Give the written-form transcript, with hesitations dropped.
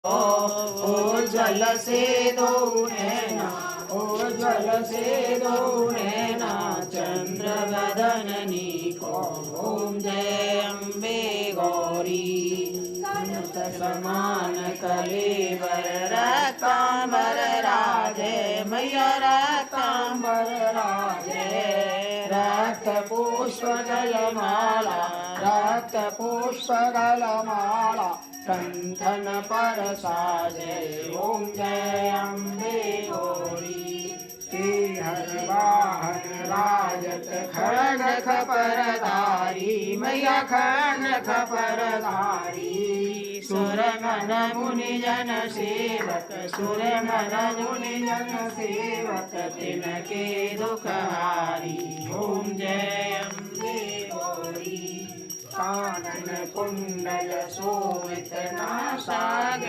उज्ज्वल से दो नैना, उज्ज्वल से दो नैना, चंद्र बदननी को ओम जय अम्बे गौरी। संत समान कलेवर रक्तांबर राजे, मैया रक्तांबर राजे। रक्त पुष्प गलमाला, रक्त पुष्प गलमाला, कंठन पर साजे ओम जय अम्बे गौरी। हर वाहन राजत खड्ग खपरधारी, मैया खड्ग खपरधारी। सुर मन मुनि जन सेवक, सुर मन मुनि जन सेवक, तिनके दुख हारी ओम जय अम्बे गौरी। कानन कुंडल शोभित नासागे,